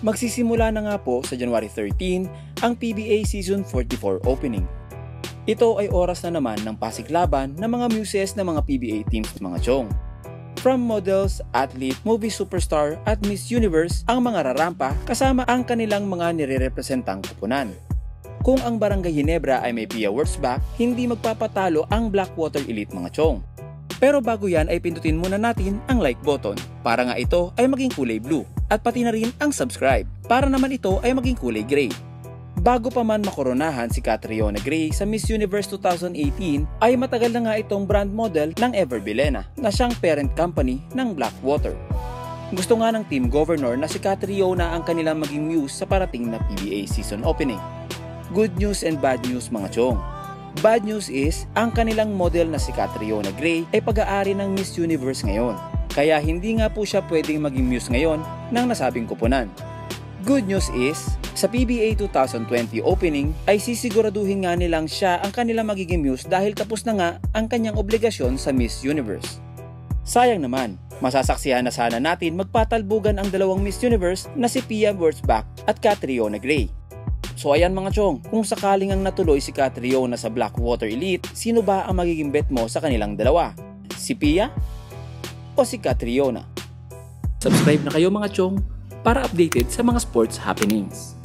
Magsisimula na nga po sa January 13 ang PBA Season 44 opening. Ito ay oras na naman ng pasiglaban ng mga muses ng mga PBA teams mga chong. From models, athlete, movie superstar at Miss Universe ang mga rarampa kasama ang kanilang mga nire-representang kupunan. Kung ang Barangay Ginebra ay may Pia Wurzbach, hindi magpapatalo ang Blackwater Elite mga chong. Pero bago yan ay pindutin muna natin ang like button para nga ito ay maging kulay blue at pati na rin ang subscribe para naman ito ay maging kulay gray. Bago pa man makoronahan si Catriona Gray sa Miss Universe 2018 ay matagal na nga itong brand model ng Ever Bilena na siyang parent company ng Blackwater. Gusto nga ng team governor na si Catriona ang kanilang maging muse sa parating na PBA season opening. Good news and bad news mga chong. Bad news is, ang kanilang model na si Catriona Gray ay pag-aari ng Miss Universe ngayon. Kaya hindi nga po siya pwedeng maging muse ngayon ng nasabing kupunan. Good news is, sa PBA 2020 opening ay sisiguraduhin nga nilang siya ang kanilang magiging muse dahil tapos na nga ang kanyang obligasyon sa Miss Universe. Sayang naman, masasaksihan na sana natin magpatalbugan ang dalawang Miss Universe na si Pia Wurzbach at Catriona Gray. So ayan mga chong, kung sakaling ang natuloy si Catriona sa Blackwater Elite, sino ba ang magiging bet mo sa kanilang dalawa? Si Pia o si Catriona? Subscribe na kayo mga chong para updated sa mga sports happenings.